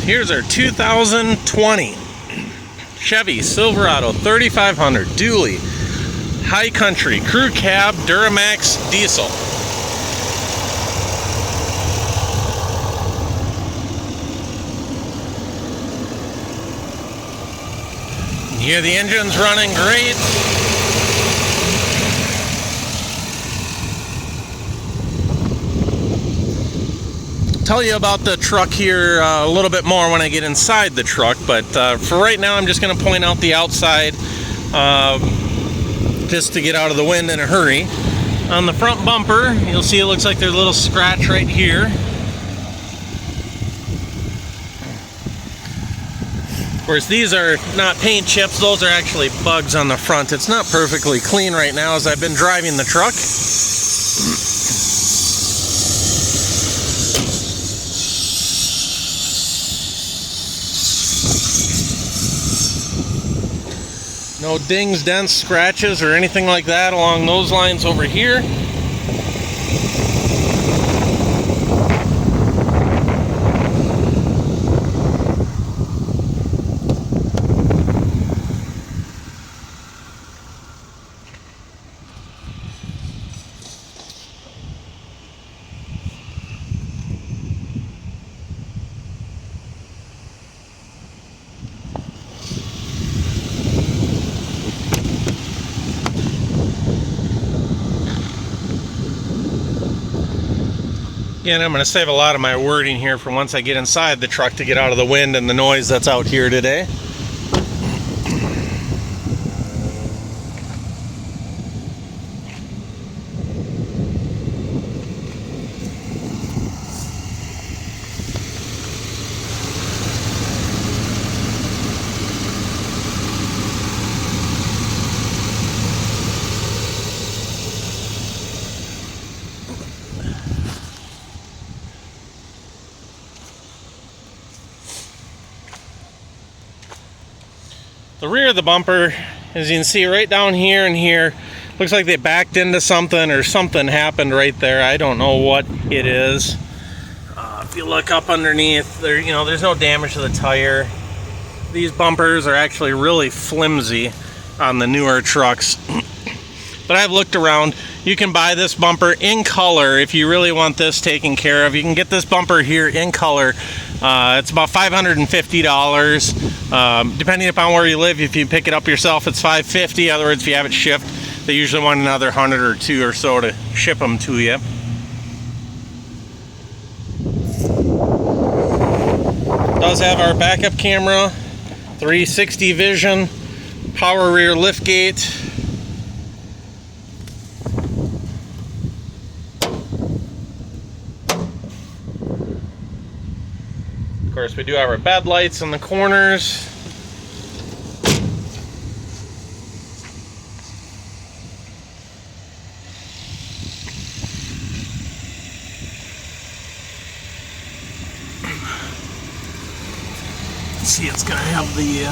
Here's our 2020 Chevy Silverado 3500 dually high country crew cab Duramax diesel. You hear the engine's running great. Tell you about the truck here a little bit more when I get inside the truck, but for right now I'm just going to point out the outside just to get out of the wind in a hurry. On the front bumper, you'll see it looks like there's a little scratch right here. Of course, these are not paint chips, those are actually bugs on the front. It's not perfectly clean right now as I've been driving the truck. No dings, dents, scratches, or anything like that along those lines over here. Again, I'm going to save a lot of my wording here for once I get inside the truck to get out of the wind and the noise that's out here today. The rear of the bumper, as you can see right down here and here, looks like they backed into something or something happened right there. I don't know what it is. If you look up underneath, there, there's no damage to the tire. These bumpers are actually really flimsy on the newer trucks. But I've looked around. You can buy this bumper in color if you really want this taken care of. You can get this bumper here in color. It's about $550. Depending upon where you live, if you pick it up yourself, it's $550. In other words, if you have it shipped, they usually want another 100 or 2 or so to ship them to you. It does have our backup camera, 360 vision, power rear liftgate. Of course, we do have our bed lights in the corners. See, it's going to have the,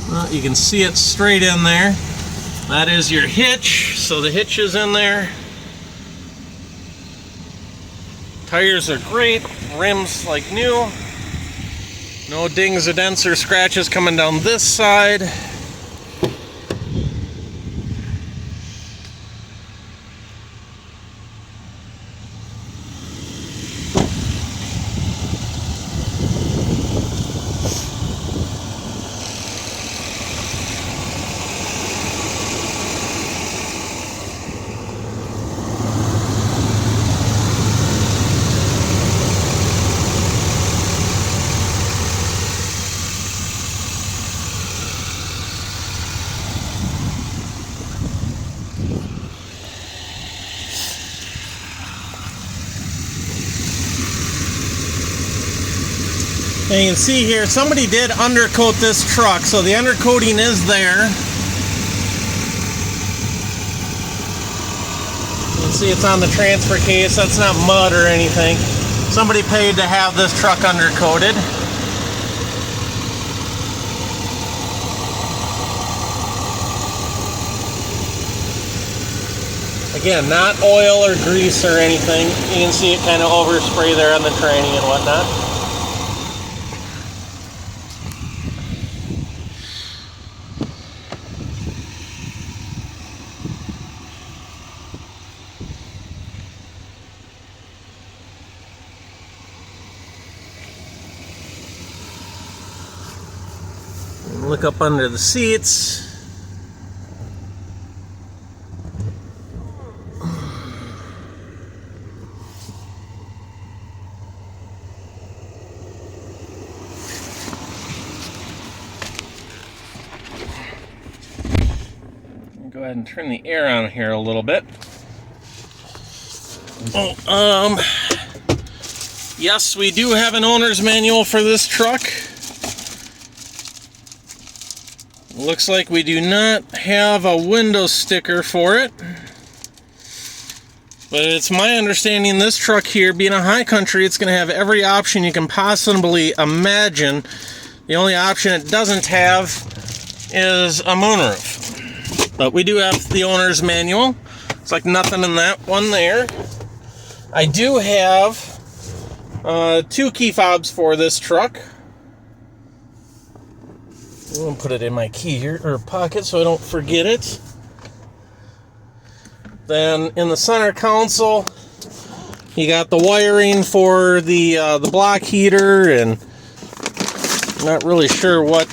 well, you can see it straight in there. That is your hitch, so the hitch is in there. Tires are great, rims like new. No dings or dents or scratches coming down this side. And you can see here, somebody did undercoat this truck, so the undercoating is there. You can see it's on the transfer case. That's not mud or anything. Somebody paid to have this truck undercoated. Again, not oil or grease or anything. You can see it kind of overspray there on the tranny and whatnot. Look up under the seats. Go ahead and turn the air on here a little bit. Yes, we do have an owner's manual for this truck. Looks like we do not have a window sticker for it. But it's my understanding this truck here, being a high country, it's going to have every option you can possibly imagine. The only option it doesn't have is a moonroof. But we do have the owner's manual. It's like nothing in that one there. I do have 2 key fobs for this truck. I'm going to put it in my key here, or pocket, so I don't forget it. Then in the center console, you got the wiring for the block heater, and I'm not really sure what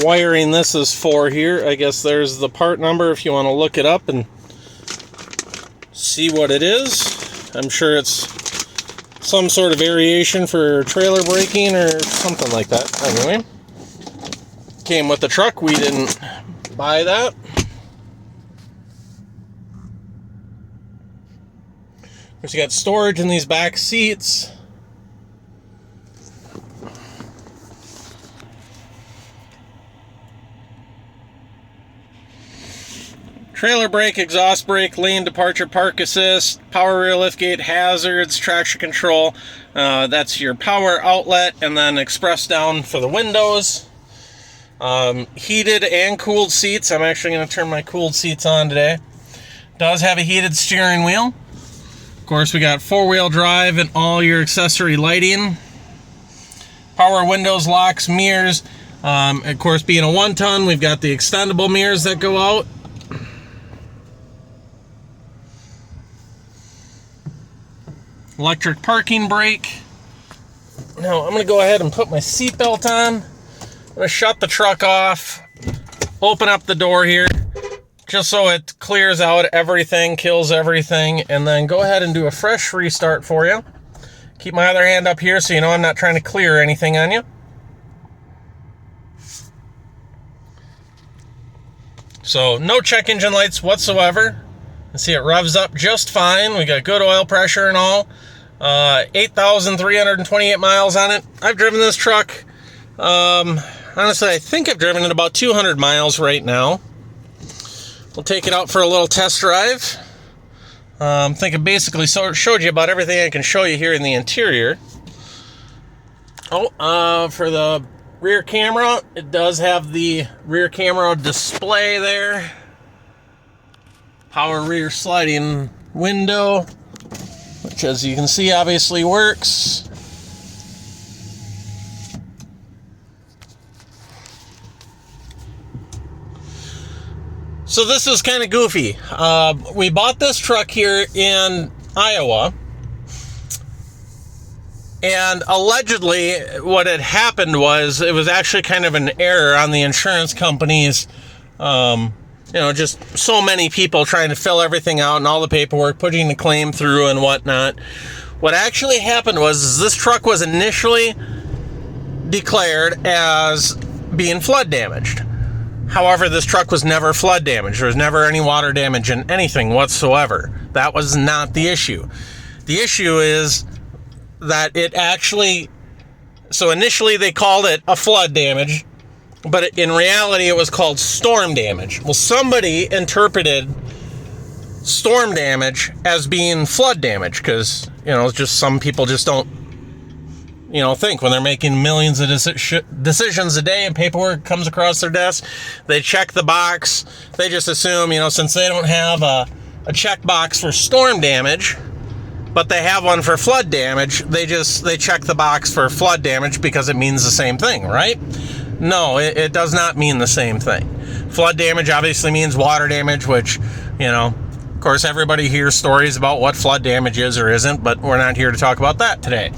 wiring this is for here. I guess there's the part number if you want to look it up and see what it is. I'm sure it's some sort of variation for trailer braking or something like that. Anyway, came with the truck. We didn't buy that. There's got storage in these back seats. Trailer brake, exhaust brake, lane departure, park assist, power rear liftgate, hazards, traction control. That's your power outlet, and then express down for the windows. Heated and cooled seats. I'm actually going to turn my cooled seats on today. Does have a heated steering wheel. Of course, we got 4-wheel drive and all your accessory lighting. Power windows, locks, mirrors. Of course, being a 1-ton, we've got the extendable mirrors that go out. Electric parking brake. Now I'm going to go ahead and put my seatbelt on. I'm going to shut the truck off, open up the door here, just so it clears out everything, kills everything, and then go ahead and do a fresh restart for you. Keep my other hand up here so you know I'm not trying to clear anything on you. So no check engine lights whatsoever. You see it revs up just fine. We got good oil pressure and all. 8,328 miles on it. I've driven this truck. Honestly, I think I've driven it about 200 miles right now. We'll take it out for a little test drive. I think I basically showed you about everything I can show you here in the interior. For the rear camera, it does have the rear camera display there. Power rear sliding window, which as you can see obviously works. So this is kind of goofy. We bought this truck here in Iowa, and allegedly what had happened was it was actually kind of an error on the insurance company's just so many people trying to fill everything out and all the paperwork, putting the claim through and whatnot. What actually happened was this truck was initially declared as being flood damaged. However, this truck was never flood damaged. There was never any water damage in anything whatsoever. That was not the issue. The issue is that it actually, so initially they called it a flood damage, but in reality it was called storm damage. Well, somebody interpreted storm damage as being flood damage because, just some people just don't, think when they're making millions of decisions a day and paperwork comes across their desk, they check the box. They just assume, since they don't have a check box for storm damage, but they have one for flood damage, they check the box for flood damage because it means the same thing, right? No, it does not mean the same thing. Flood damage obviously means water damage, which, of course, everybody hears stories about what flood damage is or isn't, but we're not here to talk about that today.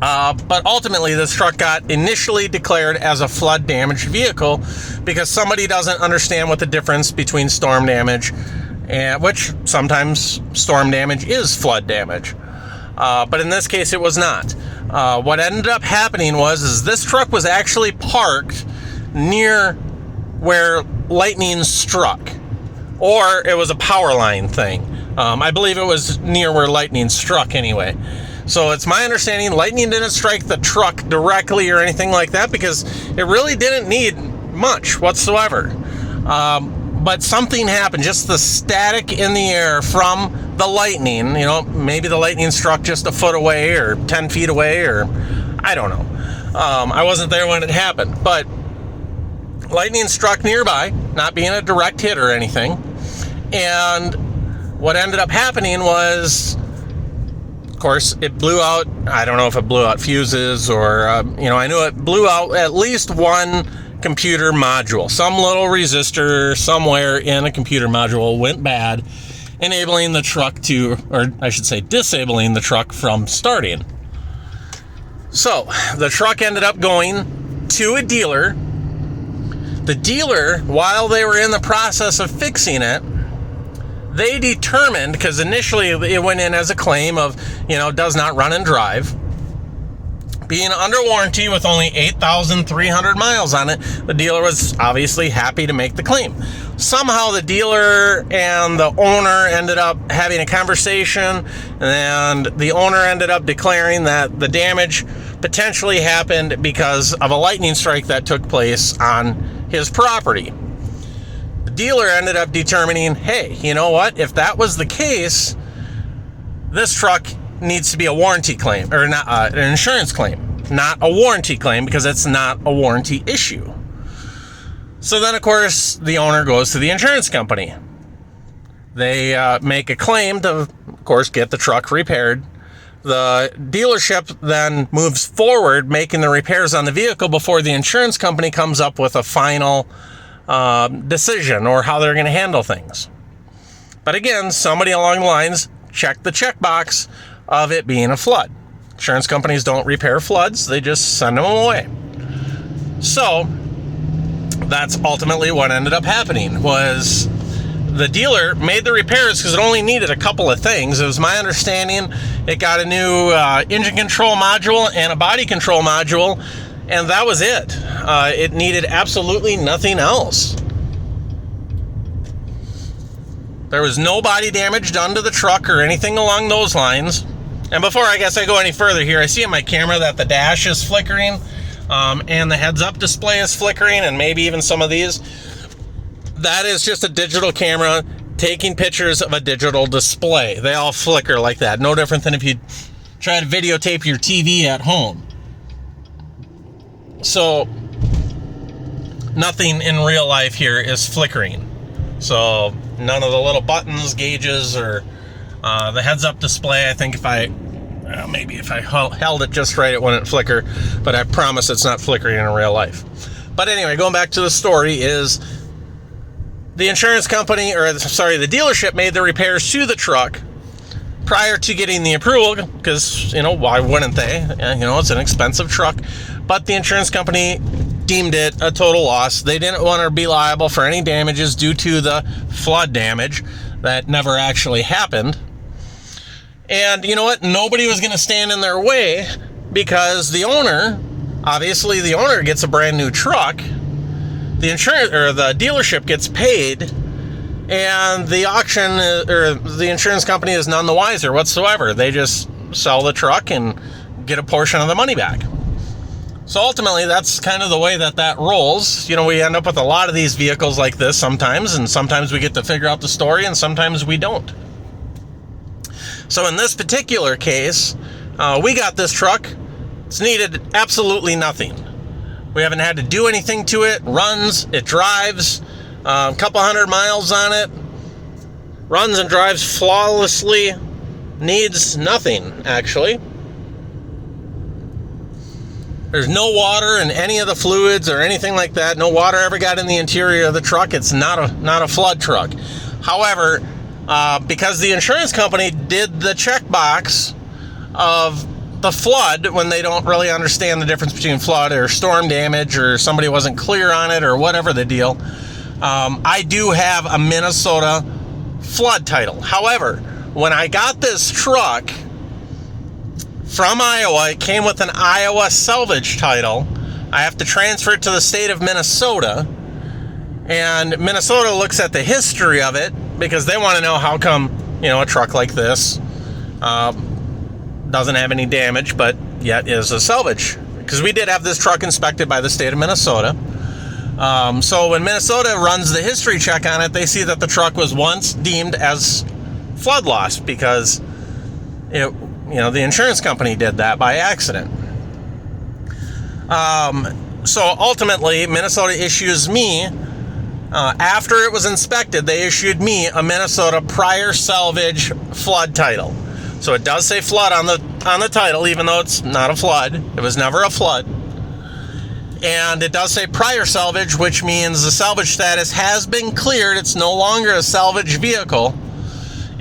But ultimately, this truck got initially declared as a flood damaged vehicle because somebody doesn't understand what the difference between storm damage, and which sometimes storm damage is flood damage. But in this case, it was not. What ended up happening is this truck was actually parked near where lightning struck, or it was a power line thing. I believe it was near where lightning struck anyway. So it's my understanding lightning didn't strike the truck directly or anything like that because it really didn't need much whatsoever. But something happened, just the static in the air from the lightning, maybe the lightning struck just a foot away or 10 feet away, or I don't know. I wasn't there when it happened, but lightning struck nearby, not being a direct hit or anything. And what ended up happening was, of course, it blew out. I don't know if it blew out fuses or, I knew it blew out at least one computer module. Some little resistor somewhere in a computer module went bad, enabling the truck to, or I should say disabling the truck from starting. So the truck ended up going to a dealer. The dealer, while they were in the process of fixing it, they determined, because initially it went in as a claim of, does not run and drive. Being under warranty with only 8,300 miles on it, the dealer was obviously happy to make the claim. Somehow the dealer and the owner ended up having a conversation, and the owner ended up declaring that the damage potentially happened because of a lightning strike that took place on his property. The dealer ended up determining, hey, you know what? If that was the case, this truck needs to be a warranty claim, or not an insurance claim, not a warranty claim, because it's not a warranty issue. So then, of course, the owner goes to the insurance company. They make a claim to, of course, get the truck repaired. The dealership then moves forward, making the repairs on the vehicle before the insurance company comes up with a final decision or how they're going to handle things. But again, somebody along the lines checked the checkbox of it being a flood. Insurance companies don't repair floods, they just send them away. So that's ultimately what ended up happening. Was the dealer made the repairs because it only needed a couple of things. It was my understanding it got a new engine control module and a body control module, and that was it. It needed absolutely nothing else. There was no body damage done to the truck or anything along those lines. And before I go any further here, I see on my camera that the dash is flickering, and the heads-up display is flickering, and maybe even some of these. That is just a digital camera taking pictures of a digital display. They all flicker like that. No different than if you try to videotape your TV at home. So nothing in real life here is flickering. So none of the little buttons, gauges, or the heads-up display. I think if I held it just right, it wouldn't flicker. But I promise it's not flickering in real life. But anyway, going back to the story is the insurance company, the dealership made the repairs to the truck prior to getting the approval, because, why wouldn't they? It's an expensive truck. But the insurance company deemed it a total loss. They didn't want to be liable for any damages due to the flood damage that never actually happened. And you know what? Nobody was going to stand in their way, because the owner gets a brand new truck. The insurance or the dealership gets paid, and the auction or the insurance company is none the wiser whatsoever. They just sell the truck and get a portion of the money back. So ultimately, that's kind of the way that rolls. We end up with a lot of these vehicles like this sometimes, and sometimes we get to figure out the story, and sometimes we don't. So in this particular case, we got this truck. It's needed absolutely nothing. We haven't had to do anything to it. Runs, it drives, a couple hundred miles on it. Runs and drives flawlessly. Needs nothing, actually. There's no water in any of the fluids or anything like that. No water ever got in the interior of the truck. It's not a flood truck. However, because the insurance company did the checkbox of the flood, when they don't really understand the difference between flood or storm damage, or somebody wasn't clear on it, or whatever the deal, I do have a Minnesota flood title. However, when I got this truck from Iowa, it came with an Iowa salvage title. I have to transfer it to the state of Minnesota, and Minnesota looks at the history of it because they want to know how come, a truck like this doesn't have any damage, but yet is a salvage. Because we did have this truck inspected by the state of Minnesota. So when Minnesota runs the history check on it, they see that the truck was once deemed as flood loss because the insurance company did that by accident. So ultimately, Minnesota issues me, after it was inspected, they issued me a Minnesota prior salvage flood title. So it does say flood on the title, even though it's not a flood. It was never a flood. And it does say prior salvage, which means the salvage status has been cleared. It's no longer a salvage vehicle.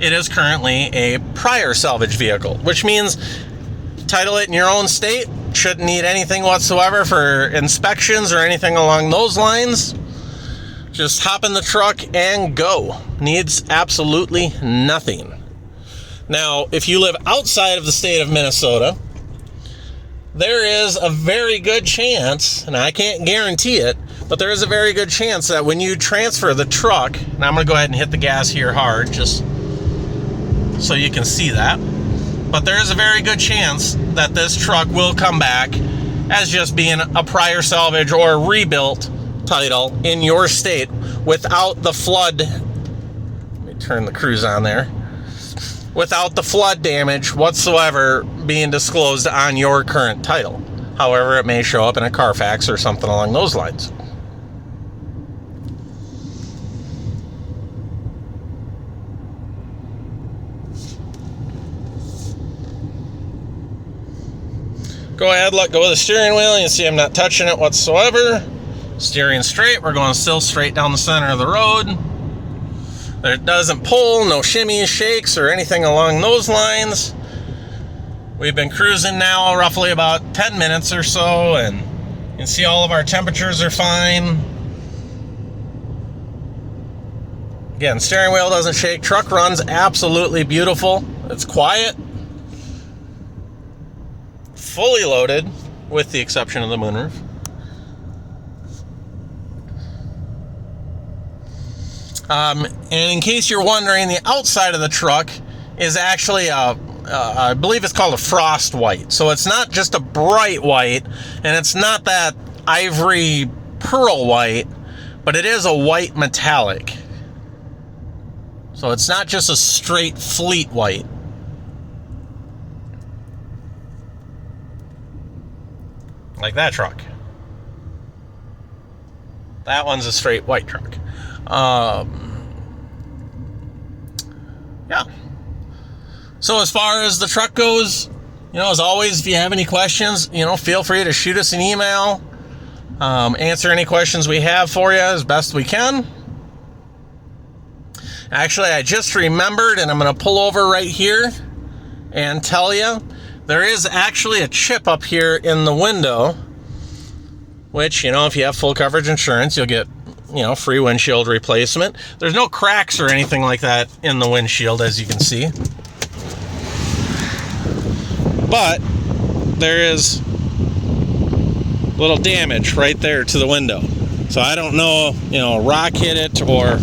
It is currently a prior salvage vehicle, which means title it in your own state. Shouldn't need anything whatsoever for inspections or anything along those lines. Just hop in the truck and go. Needs absolutely nothing. Now, if you live outside of the state of Minnesota, there is a very good chance, and I can't guarantee it, but there is a very good chance that when you transfer the truck, and I'm going to go ahead and hit the gas here hard just so you can see that, but there is a very good chance that this truck will come back as just being a prior salvage or rebuilt title in your state without the flood. Let me turn the cruise on there. Without the flood damage whatsoever being disclosed on your current title. However, it may show up in a Carfax or something along those lines. Go ahead, let go of the steering wheel. You see I'm not touching it whatsoever. Steering straight. We're going still straight down the center of the road. It doesn't pull, no shimmies, shakes, or anything along those lines. We've been cruising now roughly about 10 minutes or so, and you can see all of our temperatures are fine. Again, steering wheel doesn't shake. Truck runs absolutely beautiful. It's quiet. Fully loaded, with the exception of the moonroof. And in case you're wondering, the outside of the truck is actually I believe it's called a frost white. So it's not just a bright white, and it's not that ivory pearl white, but it is a white metallic. So it's not just a straight fleet white. Like that truck. That one's a straight white truck. Yeah. So as far as the truck goes, as always, if you have any questions, feel free to shoot us an email. Answer any questions we have for you as best we can. Actually, I just remembered, and I'm going to pull over right here and tell you, there is actually a chip up here in the window, which, if you have full coverage insurance, you'll get, free windshield replacement. There's no cracks or anything like that in the windshield, as you can see. But there is little damage right there to the window. So I don't know, a rock hit it or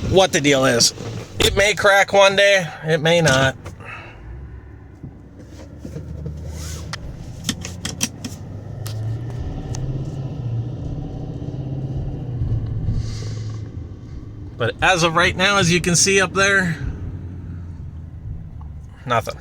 what the deal is. It may crack one day, it may not. But as of right now, as you can see up there, nothing.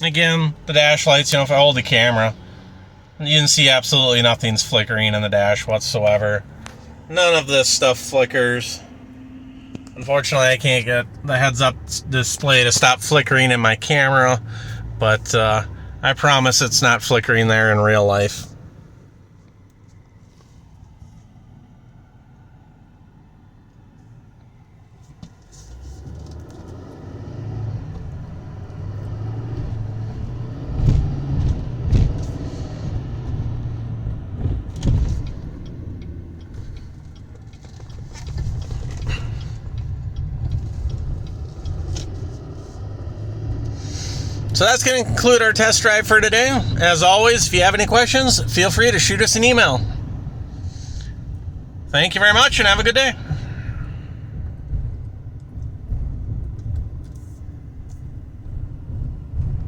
Again, the dash lights, if I hold the camera, you can see absolutely nothing's flickering in the dash whatsoever. None of this stuff flickers. Unfortunately, I can't get the heads-up display to stop flickering in my camera, but I promise it's not flickering there in real life. So that's going to conclude our test drive for today. As always, if you have any questions, feel free to shoot us an email. Thank you very much and have a good day.